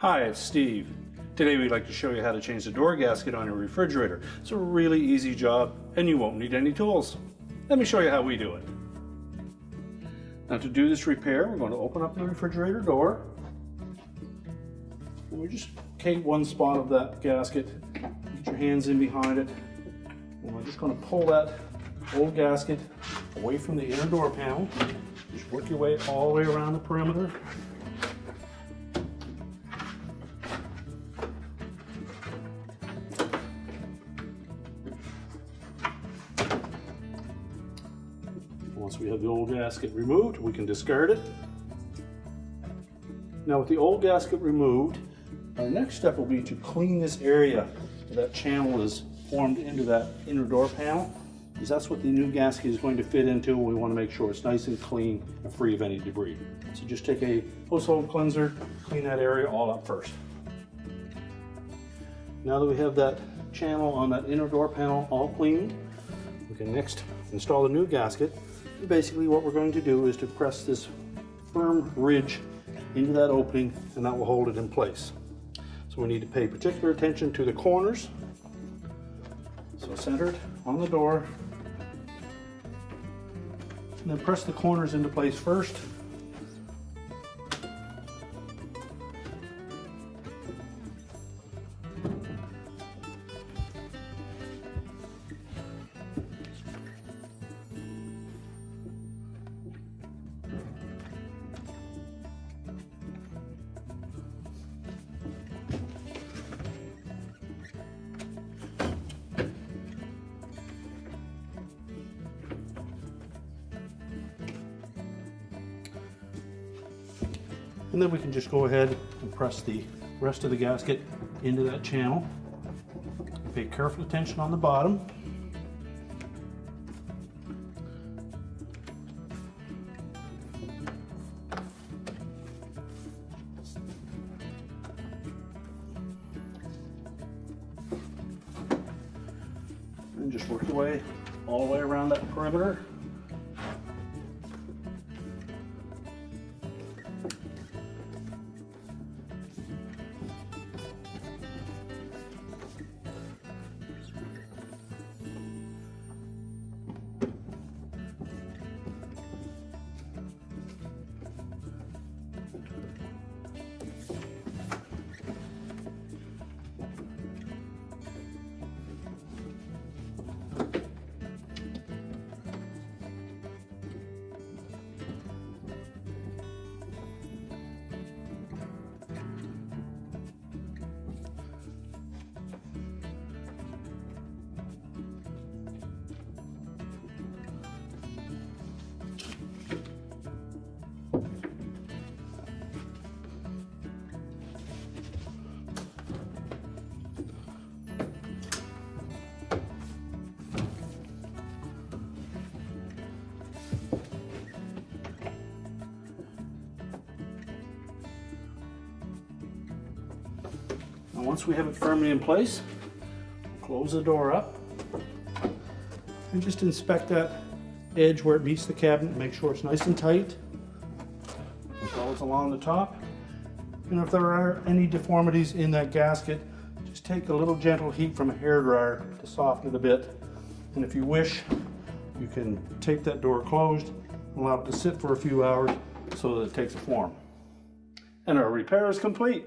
Hi, it's Steve. Today we'd like to show you how to change the door gasket on your refrigerator. It's a really easy job and you won't need any tools. Let me show you how we do it. Now to do this repair, we're going to open up the refrigerator door. And we just take one spot of that gasket, get your hands in behind it, and we're just going to pull that old gasket away from the inner door panel. Just work your way all the way around the perimeter. Once we have the old gasket removed, we can discard it. Now with the old gasket removed, our next step will be to clean this area where that channel is formed into that inner door panel, because that's what the new gasket is going to fit into. We want to make sure it's nice and clean and free of any debris. So just take a household cleanser, clean that area all up first. Now that we have that channel on that inner door panel all cleaned, we can next install the new gasket. Basically what we're going to do is to press this firm ridge into that opening, and that will hold it in place. So we need to pay particular attention to the corners. So center it on the door, and then press the corners into place first. And then we can just go ahead and press the rest of the gasket into that channel. Pay careful attention on the bottom. And just work your way all the way around that perimeter. Once we have it firmly in place, close the door up and just inspect that edge where it meets the cabinet. Make sure it's nice and tight, as well as along the top. And if there are any deformities in that gasket, just take a little gentle heat from a hairdryer to soften it a bit. And if you wish, you can tape that door closed and allow it to sit for a few hours so that it takes a form. And our repair is complete.